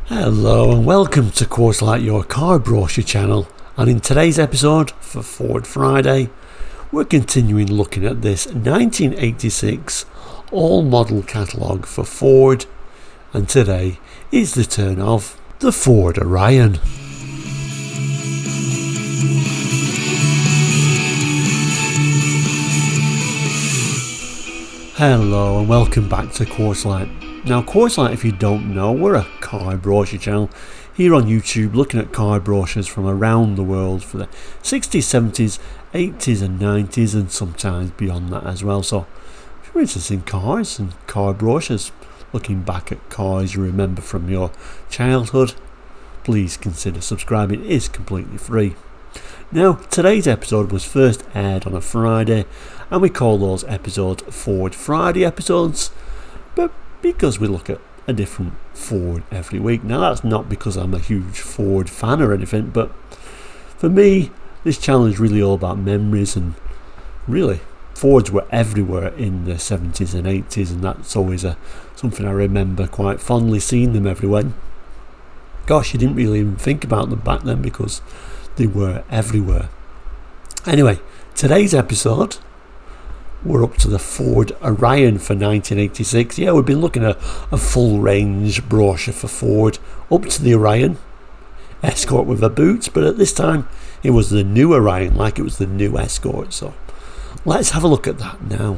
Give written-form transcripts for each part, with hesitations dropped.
Hello and welcome to Course Like Your Car Brochure channel, and in today's episode for Ford Friday we're continuing looking at this 1986 all model catalogue for Ford, and today is the turn of the Ford Orion. Hello and welcome back to Course Like. Now, Course Like, if you don't know, we're a car brochure channel here on YouTube looking at car brochures from around the world for the 60s, 70s, 80s and 90s and sometimes beyond that as well. So if you're interested in cars and car brochures, looking back at cars you remember from your childhood, please consider subscribing. It is completely free. Now, today's episode was first aired on a Friday, and we call those episodes Ford Friday episodes, but because we look at a different Ford every week. Now, that's not because I'm a huge Ford fan or anything, but for me this channel is really all about memories, and really Fords were everywhere in the 70s and 80s, and that's always something I remember quite fondly, seeing them everywhere. Gosh, you didn't really even think about them back then because they were everywhere. Anyway, today's episode we're up to the Ford Orion for 1986. Yeah, we've been looking at a full range brochure for Ford up to the Orion Escort with a boot, but at this time it was the new Orion, like it was the new Escort. So let's have a look at that now.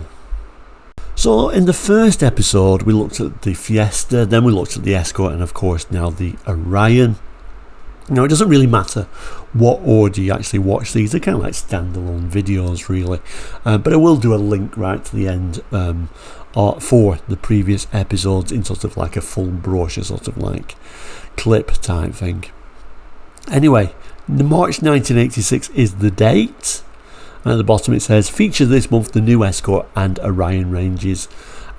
So in the first episode we looked at the Fiesta, then we looked at the Escort, and of course now the Orion. Now, it doesn't really matter what order you actually watch these, they're kind of like standalone videos really, but I will do a link right to the end for the previous episodes in sort of like a full brochure sort of like clip type thing. Anyway, March 1986 is the date, and at the bottom it says feature this month the new Escort and Orion ranges,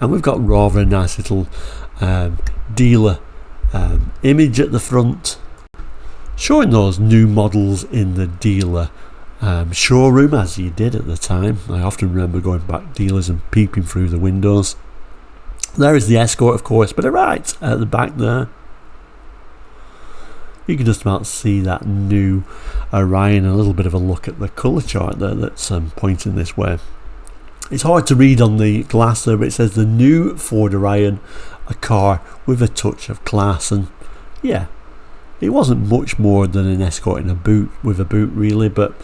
and we've got rather a nice little dealer image at the front showing those new models in the dealer showroom, as you did at the time. I often remember going back dealers and peeping through the windows. There is the Escort, of course, but right at the back there you can just about see that new Orion. A little bit of a look at the colour chart there that's pointing this way. It's hard to read on the glass there, but it says the new Ford Orion, a car with a touch of class. And yeah, it wasn't much more than an Escort in a boot with a boot really, but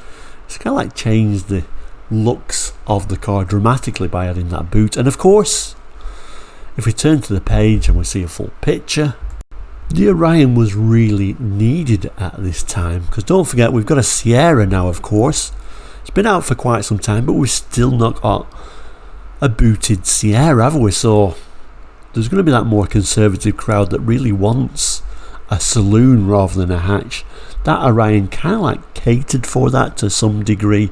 it's kind of like changed the looks of the car dramatically by adding that boot. And of course, if we turn to the page and we see a full picture, the Orion was really needed at this time, because don't forget we've got a Sierra now, of course. It's been out for quite some time, but we've still not got a booted Sierra, have we? So there's going to be that more conservative crowd that really wants a saloon rather than a hatch. That Orion kind of like catered for that to some degree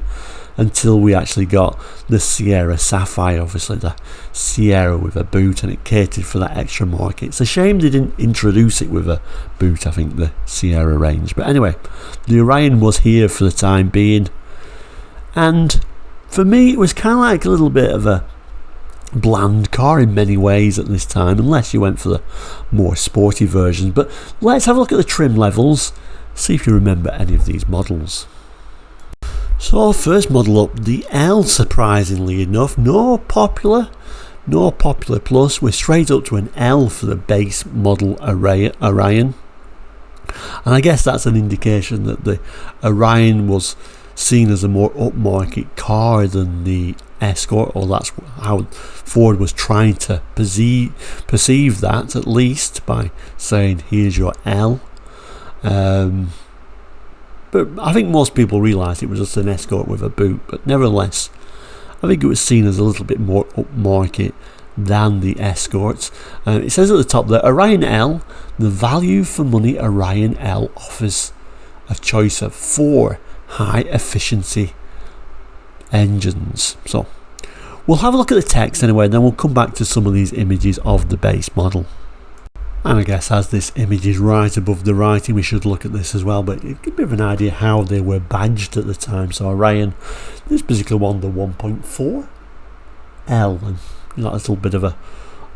until we actually got the Sierra Sapphire, obviously the Sierra with a boot, and it catered for that extra market. It's a shame they didn't introduce it with a boot, I think, the Sierra range. But anyway, the Orion was here for the time being, and for me it was kind of like a little bit of a bland car in many ways at this time, unless you went for the more sporty versions. But let's have a look at the trim levels, see if you remember any of these models. So first model up, the L, surprisingly enough, no popular plus, we're straight up to an L for the base model Orion, and I guess that's an indication that the Orion was seen as a more upmarket car than the Escort, or that's how Ford was trying to perceive that, at least by saying here's your L. But I think most people realised it was just an Escort with a boot, but nevertheless I think it was seen as a little bit more upmarket than the Escorts. It says at the top there, Orion L, the value for money Orion L offers a choice of 4 high efficiency engines. So we'll have a look at the text anyway, and then we'll come back to some of these images of the base model. And I guess as this image is right above the writing, we should look at this as well, but it gives a bit of an idea how they were badged at the time. So Orion, this particular one, the 1.4 L, and that little bit of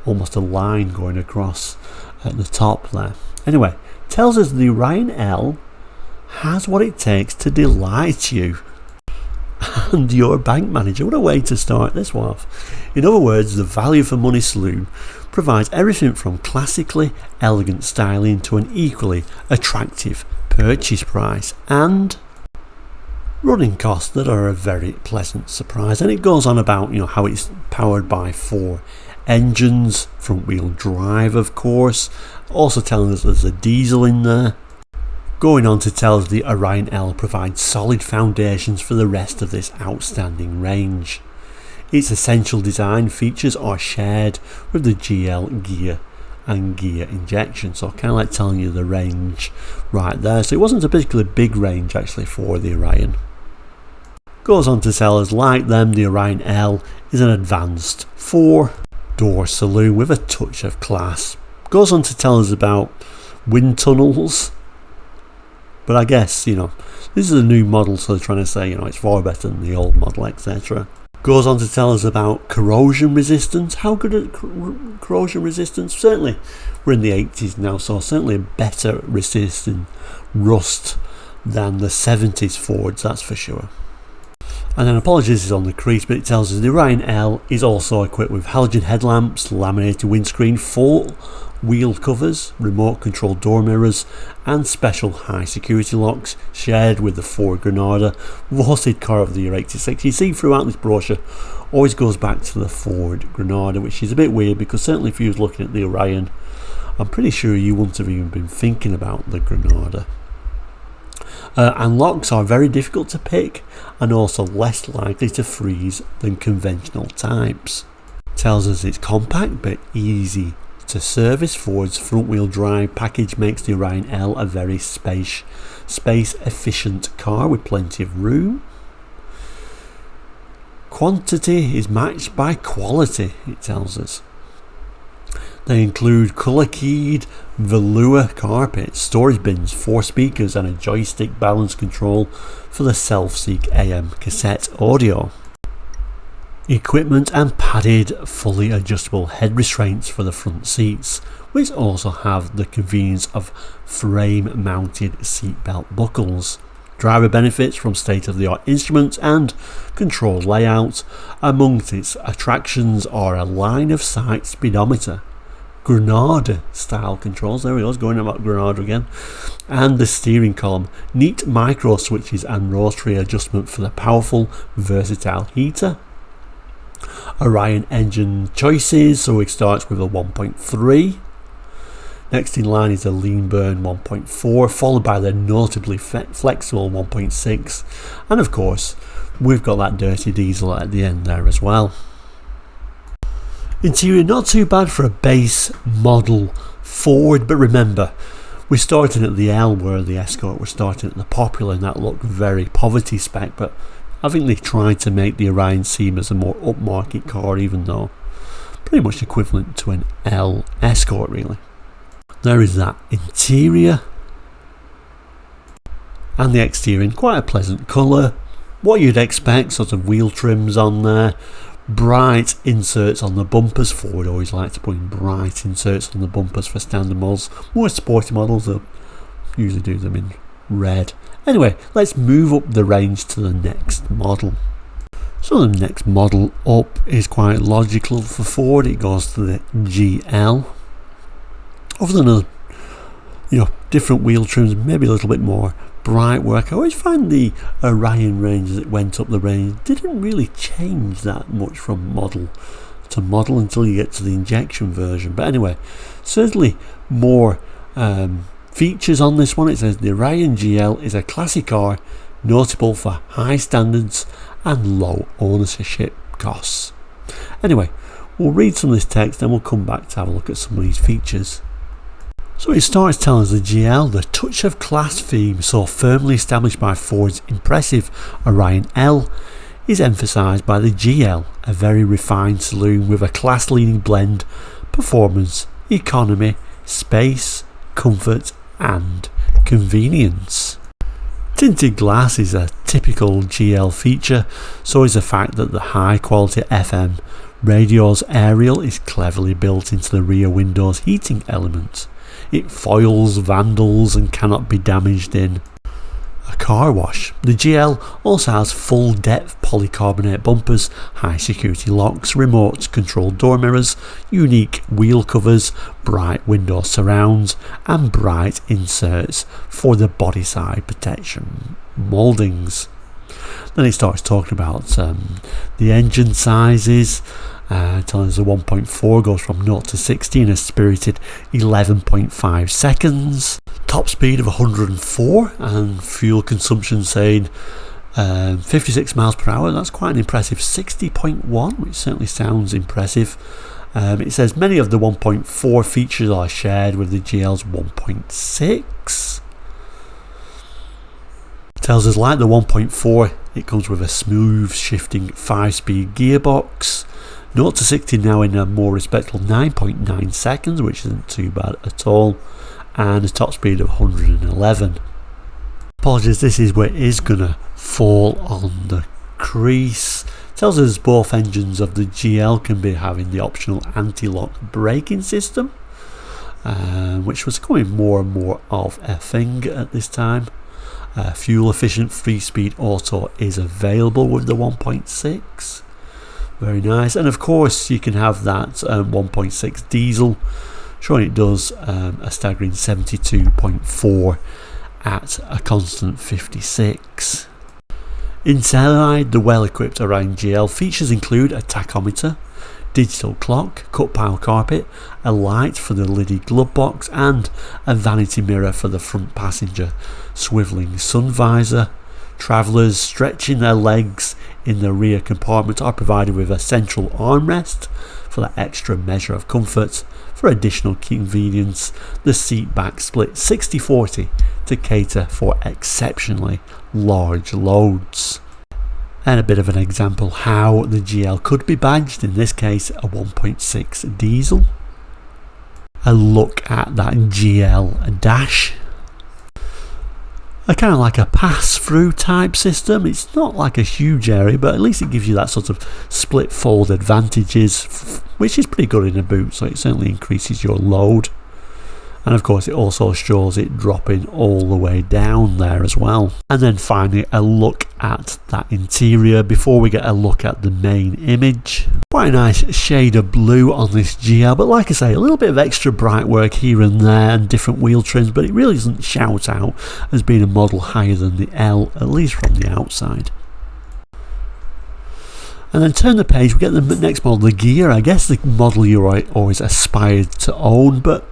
almost a line going across at the top there. Anyway, tells us the Orion L has what it takes to delight you and your bank manager. What a way to start this one off. In other words, the value for money saloon provides everything from classically elegant styling to an equally attractive purchase price and running costs that are a very pleasant surprise. And it goes on about how it's powered by 4 engines, front wheel drive of course, also telling us there's a diesel in there. Going on to tell us the Orion L provides solid foundations for the rest of this outstanding range. Its essential design features are shared with the GL, Ghia and Ghia injection, so kind of like telling you the range right there. So it wasn't a particularly big range actually for the Orion. Goes on to tell us, like them, the Orion L is an advanced 4-door saloon with a touch of class. Goes on to tell us about wind tunnels, but I guess this is a new model, so they're trying to say it's far better than the old model, etc. Goes on to tell us about corrosion resistance. How good at corrosion resistance? Certainly we're in the 80s now, so certainly better resisting rust than the 70s Fords, that's for sure. And then apologies is on the crease, but it tells us the Orion L is also equipped with halogen headlamps, laminated windscreen, 4 wheel covers, remote control door mirrors and special high security locks, shared with the Ford Granada, voted car of the year 86. You see throughout this brochure always goes back to the Ford Granada, which is a bit weird because certainly if you was looking at the Orion, I'm pretty sure you wouldn't have even been thinking about the Granada. And locks are very difficult to pick and also less likely to freeze than conventional types. Tells us it's compact but easy to service. Ford's front wheel drive package makes the Orion L a very space efficient car with plenty of room. Quantity is matched by quality, it tells us. They include colour keyed velour carpet, storage bins, 4 speakers and a joystick balance control for the self-seek AM cassette audio. Equipment and padded fully adjustable head restraints for the front seats, which also have the convenience of frame mounted seatbelt buckles. Driver benefits from state-of-the-art instruments and control layouts. Amongst its attractions are a line of sight speedometer, Granada style controls, there we go, going about Granada again, and the steering column, neat micro switches and rotary adjustment for the powerful versatile heater. Orion engine choices, so it starts with a 1.3. Next in line is a lean burn 1.4, followed by the notably flexible 1.6, and of course we've got that dirty diesel at the end there as well. Interior not too bad for a base model Ford, but remember we're starting at the L where the Escort was starting at the Popular, and that looked very poverty spec, but I think they tried to make the Orion seem as a more upmarket car, even though pretty much equivalent to an L Escort really. There is that interior, and the exterior, quite a pleasant colour, what you'd expect, sort of wheel trims on there, bright inserts on the bumpers. Ford always like to put in bright inserts on the bumpers for standard models. More sporty models they'll usually do them in red. Anyway, let's move up the range to the next model. So the next model up is quite logical for Ford. It goes to the GL. Other than a different wheel trims, maybe a little bit more bright work. I always find the Orion range as it went up the range didn't really change that much from model to model until you get to the injection version. But anyway, certainly more features on this one. It says the Orion GL is a classic car notable for high standards and low ownership costs. Anyway, we'll read some of this text and we'll come back to have a look at some of these features. So it starts telling us the GL, the touch of class theme so firmly established by Ford's impressive Orion L, is emphasised by the GL, a very refined saloon with a class-leading blend, performance, economy, space, comfort and convenience. Tinted glass is a typical GL feature, so is the fact that the high-quality FM radio's aerial is cleverly built into the rear window's heating element. It foils vandals and cannot be damaged in a car wash. The GL also has full depth polycarbonate bumpers, high security locks, remote control door mirrors, unique wheel covers, bright window surrounds and bright inserts for the body side protection mouldings. Then it starts talking about the engine sizes, telling us the 1.4 goes from 0 to 60 in a spirited 11.5 seconds. Top speed of 104 and fuel consumption saying 56 miles per hour. That's quite an impressive 60.1, which certainly sounds impressive. It says many of the 1.4 features are shared with the GL's 1.6. Tells us like the 1.4, it comes with a smooth shifting 5-speed gearbox. 0 to 60 now in a more respectable 9.9 seconds, which isn't too bad at all, and a top speed of 111. Apologies, this is where it is gonna fall on the crease. Tells us both engines of the GL can be having the optional anti-lock braking system, which was becoming more and more of a thing at this time. Fuel efficient 3-speed auto is available with the 1.6. Very nice, and of course you can have that 1.6 diesel, showing it does a staggering 72.4 at a constant 56. Inside the well-equipped Orion GL, features include a tachometer, digital clock, cut pile carpet, a light for the lidded glove box and a vanity mirror for the front passenger, swivelling sun visor. Travellers stretching their legs in the rear compartment are provided with a central armrest for that extra measure of comfort. For additional convenience, the seat back split 60-40 to cater for exceptionally large loads. And a bit of an example how the GL could be badged, in this case a 1.6 diesel. A look at that GL dash. A kind of like a pass-through type system. It's not like a huge area, but at least it gives you that sort of split fold advantages, which is pretty good in a boot, so it certainly increases your load. And of course it also shows it dropping all the way down there as well. And then finally a look at that interior before we get a look at the main image. Quite a nice shade of blue on this GL, but like I say, a little bit of extra bright work here and there and different wheel trims, but it really doesn't shout out as being a model higher than the L, at least from the outside. And then turn the page, we get the next model, the Ghia. I guess the model you always aspired to own, but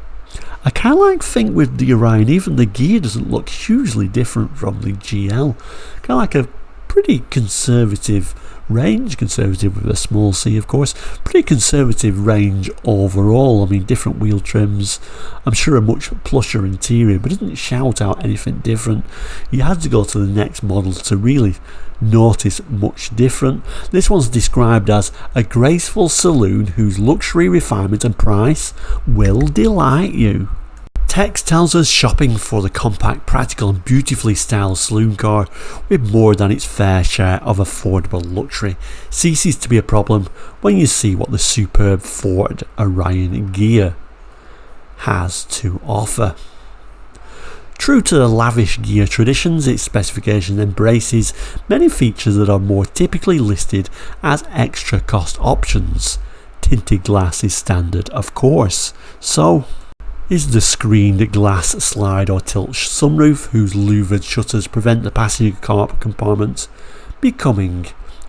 I kind of think with the Orion, even the Ghia doesn't look hugely different from the GL. Kind of like a pretty conservative range, conservative with a small c of course, pretty conservative range overall. I mean, different wheel trims, I'm sure a much plusher interior, but it doesn't shout out anything different. You had to go to the next models to really notice much different. This one's described as a graceful saloon whose luxury, refinement and price will delight you. Text tells us shopping for the compact, practical and beautifully styled saloon car with more than its fair share of affordable luxury ceases to be a problem when you see what the superb Ford Orion Ghia has to offer. True to the lavish Ghia traditions, its specification embraces many features that are more typically listed as extra cost options. Tinted glass is standard, of course. So is the screened glass slide or tilt sunroof, whose louvered shutters prevent the passenger car compartment becoming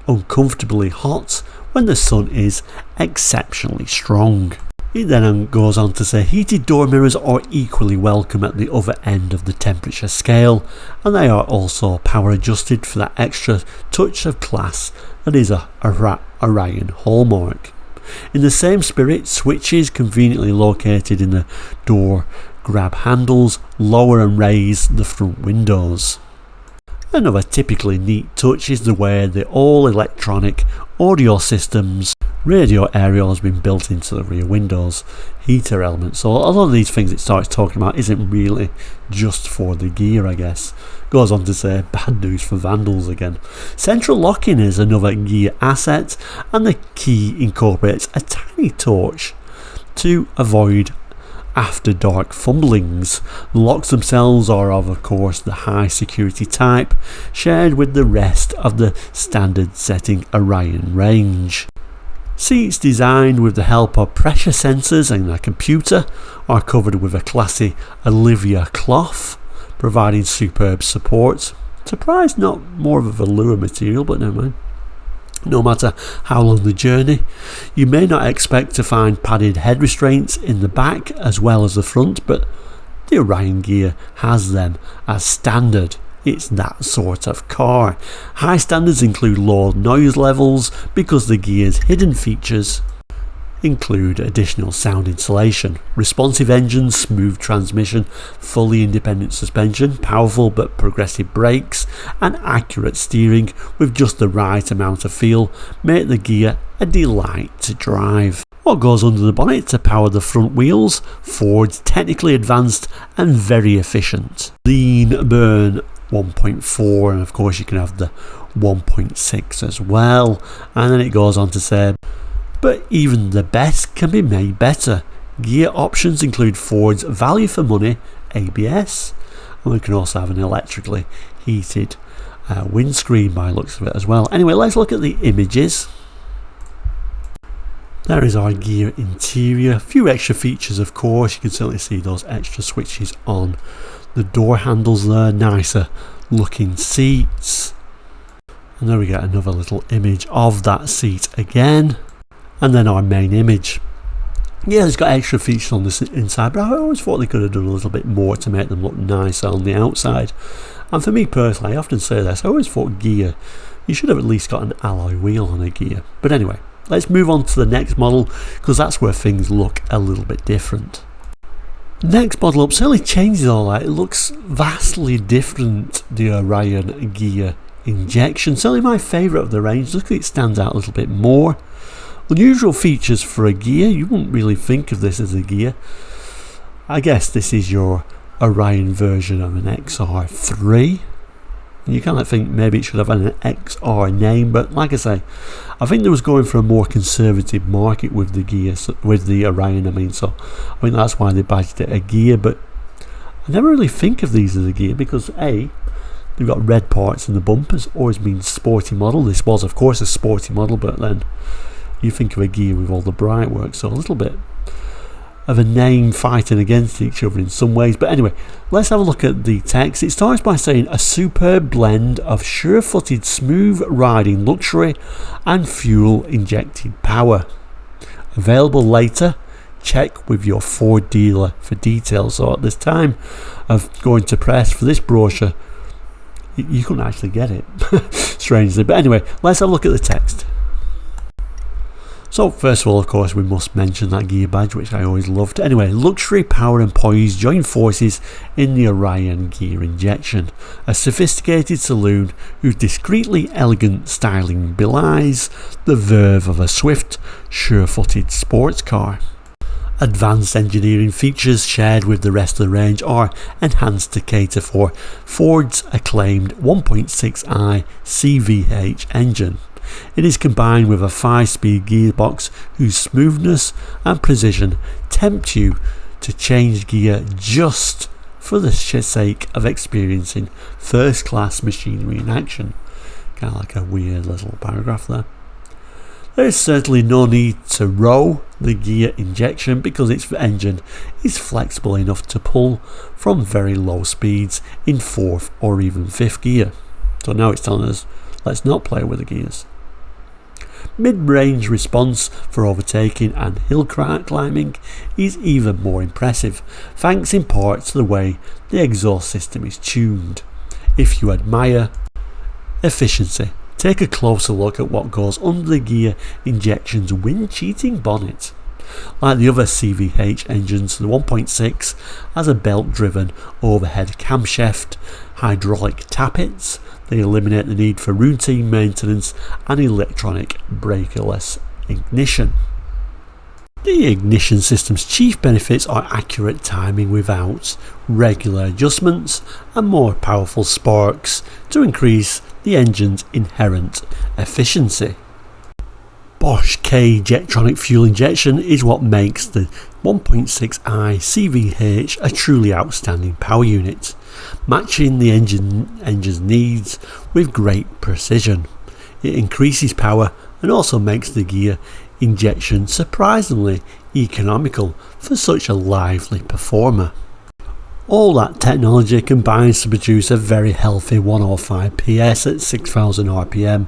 uncomfortably hot when the sun is exceptionally strong. It then goes on to say heated door mirrors are equally welcome at the other end of the temperature scale, and they are also power adjusted for that extra touch of class that is a Orion hallmark. In the same spirit, switches conveniently located in the door grab handles lower and raise the front windows. Another typically neat touch is the way the all-electronic audio systems radio area has been built into the rear windows, heater elements. So a lot of these things it starts talking about isn't really just for the Ghia, I guess. Goes on to say bad news for vandals again. Central locking is another Ghia asset, and the key incorporates a tiny torch to avoid after dark fumblings. The locks themselves are of course the high security type, shared with the rest of the standard setting Orion range. Seats designed with the help of pressure sensors and a computer are covered with a classy Olivia cloth, providing superb support. Surprised not more of a velour material, but never mind. No matter how long the journey, you may not expect to find padded head restraints in the back as well as the front, but the Orion Ghia has them as standard. It's that sort of car. High standards include low noise levels because the Ghia's hidden features include additional sound insulation, responsive engines, smooth transmission, fully independent suspension, powerful but progressive brakes, and accurate steering with just the right amount of feel make the Ghia a delight to drive. What goes under the bonnet to power the front wheels? Ford's technically advanced and very efficient lean burn 1.4, and of course you can have the 1.6 as well. And then it goes on to say, but even the best can be made better. Gear options include Ford's value for money ABS, and we can also have an electrically heated windscreen by the looks of it as well. Anyway, let's look at the images. There is our Ghia interior. A few extra features, of course. You can certainly see those extra switches on the door handles there, nicer looking seats. And there we get another little image of that seat again. And then our main image. Yeah, it's got extra features on this inside, but I always thought they could have done a little bit more to make them look nicer on the outside. And for me personally, I often say this, I always thought Ghia, you should have at least got an alloy wheel on a Ghia. But anyway, let's move on to the next model, because that's where things look a little bit different. Next model up certainly changes all that. It looks vastly different, the Orion Ghia injection. Certainly my favourite of the range. Look, it stands out a little bit more. Unusual features for a Ghia. You wouldn't really think of this as a Ghia. I guess this is your Orion version of an XR3. You kind of think maybe it should have an XR name, but like I say, I think they was going for a more conservative market with the Ghia, with the Orion. I mean, so I think that's why they badged it a Ghia. But I never really think of these as a Ghia because A, they've got red parts in the bumpers. Always means sporty model. This was, of course, a sporty model, but then you think of a Ghia with all the bright work, so a little bit of a name fighting against each other in some ways. But anyway, let's have a look at the text. It starts by saying a superb blend of sure-footed smooth riding luxury and fuel injected power. Available later. Check with your Ford dealer for details. So at this time of going to press for this brochure, you couldn't actually get it strangely. But anyway, let's have a look at the text. So first of all, of course, we must mention that Ghia badge, which I always loved. Anyway, luxury, power and poise join forces in the Orion Ghia injection, a sophisticated saloon whose discreetly elegant styling belies the verve of a swift, sure-footed sports car. Advanced engineering features shared with the rest of the range are enhanced to cater for Ford's acclaimed 1.6i CVH engine. It is combined with a 5-speed gearbox whose smoothness and precision tempt you to change gear just for the sake of experiencing first-class machinery in action. Kind of like a weird little paragraph there. There is certainly no need to row the Ghia injection because its engine is flexible enough to pull from very low speeds in 4th or even 5th gear. So now it's telling us, let's not play with the gears. Mid-range response for overtaking and hill climbing is even more impressive, thanks in part to the way the exhaust system is tuned. If you admire efficiency, take a closer look at what goes under the Ghia injection's wind-cheating bonnet. Like the other CVH engines, the 1.6 has a belt-driven overhead camshaft, hydraulic tappets. They eliminate the need for routine maintenance and electronic breakerless ignition. The ignition system's chief benefits are accurate timing without regular adjustments and more powerful sparks to increase the engine's inherent efficiency. Bosch K Jetronic fuel injection is what makes the 1.6i CVH a truly outstanding power unit, matching the engine's needs with great precision. It increases power and also makes the Ghia injection surprisingly economical for such a lively performer. All that technology combines to produce a very healthy 105 PS at 6000 RPM.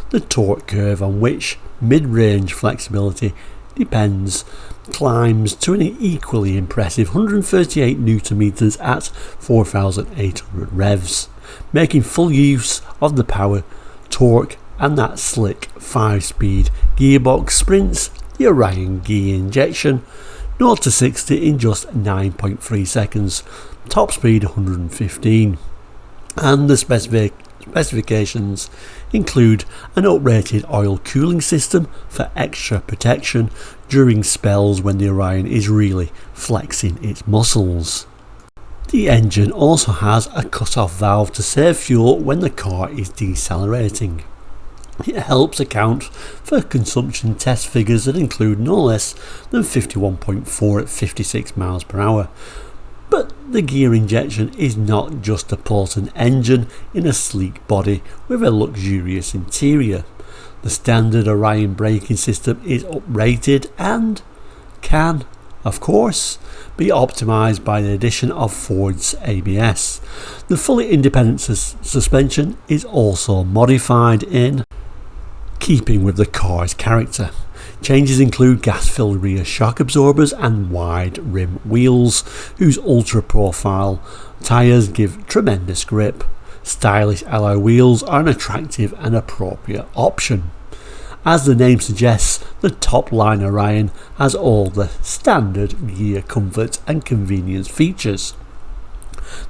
The torque curve on which mid-range flexibility depends climbs to an equally impressive 138 Nm at 4800 revs, making full use of the power, torque and that slick 5-speed gearbox sprints the Orion Ghia injection 0 to 60 in just 9.3 seconds, top speed 115, and the specifications include an uprated oil cooling system for extra protection during spells when the Orion is really flexing its muscles. The engine also has a cut-off valve to save fuel when the car is decelerating. It helps account for consumption test figures that include no less than 51.4 at 56 miles per hour. But the Ghia injection is not just a potent engine in a sleek body with a luxurious interior. The standard Orion braking system is uprated and can, of course, be optimised by the addition of Ford's ABS. The fully independent suspension is also modified in keeping with the car's character. Changes include gas-filled rear shock absorbers and wide rim wheels, whose ultra-profile tyres give tremendous grip. Stylish alloy wheels are an attractive and appropriate option. As the name suggests, the top-line Orion has all the standard Ghia comfort and convenience features.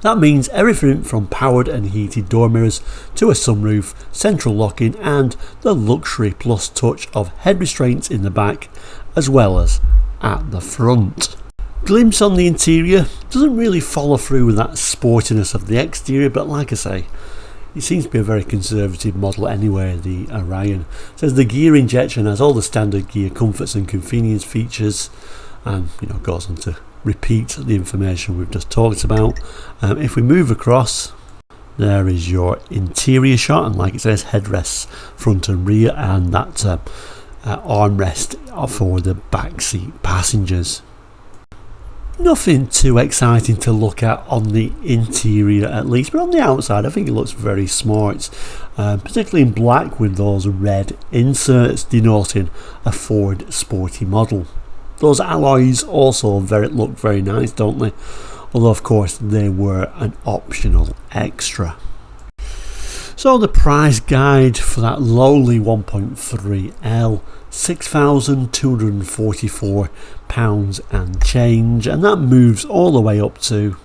That means everything from powered and heated door mirrors to a sunroof, central locking and the luxury plus touch of head restraints in the back as well as at the front. Glimpse on the interior doesn't really follow through with that sportiness of the exterior, but like I say, it seems to be a very conservative model anyway, the Orion. It says the Ghia injection has all the standard Ghia comforts and convenience features, and goes on to repeat the information we've just talked about. If we move across, there is your interior shot, and like it says, headrests front and rear, and that armrest for the backseat passengers. Nothing too exciting to look at on the interior at least, but on the outside I think it looks very smart, particularly in black with those red inserts denoting a Ford sporty model. Those alloys also look very nice, don't they? Although of course they were an optional extra. So the price guide for that lowly 1.3L, £6,244 and change, and that moves all the way up to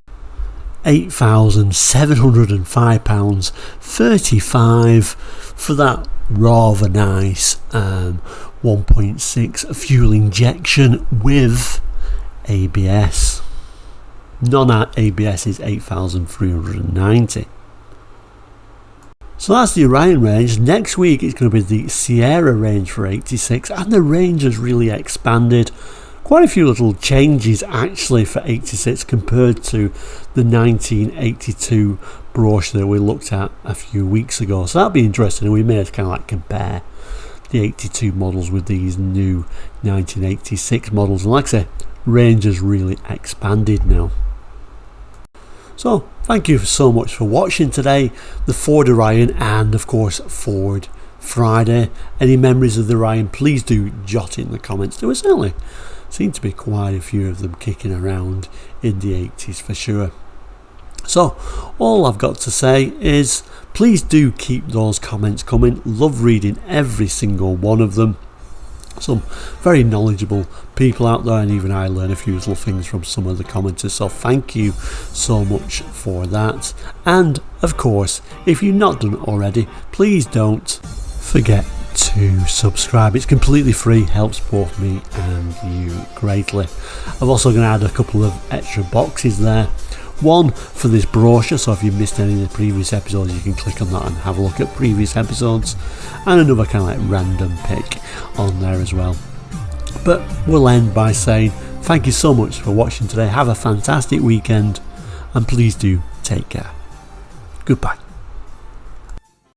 £8,705.35 for that rather nice 1.6 fuel injection with ABS. Non-ABS is £8,390. So that's the Orion range. Next week it's going to be the Sierra range for 86, and the range has really expanded. Quite a few little changes actually for 86 compared to the 1982 brochure that we looked at a few weeks ago. So that'll be interesting, and we may kind of like compare the 82 models with these new 1986 models. And like I say, range has really expanded now. So thank you so much for watching today, the Ford Orion and of course Ford Friday. Any memories of the Orion, please do jot in the comments. There were certainly seem to be quite a few of them kicking around in the 80s for sure. So all I've got to say is please do keep those comments coming. Love reading every single one of them. Some very knowledgeable people out there, and even I learn a few little things from some of the commenters, so thank you so much for that. And of course, if you've not done it already, please don't forget to subscribe. It's completely free, helps both me and you greatly. I'm also going to add a couple of extra boxes there One for this brochure, so if you missed any of the previous episodes you can click on that and have a look at previous episodes, and another kind of like random pick on there as well. But we'll end by saying thank you so much for watching today. Have a fantastic weekend and please do take care. Goodbye.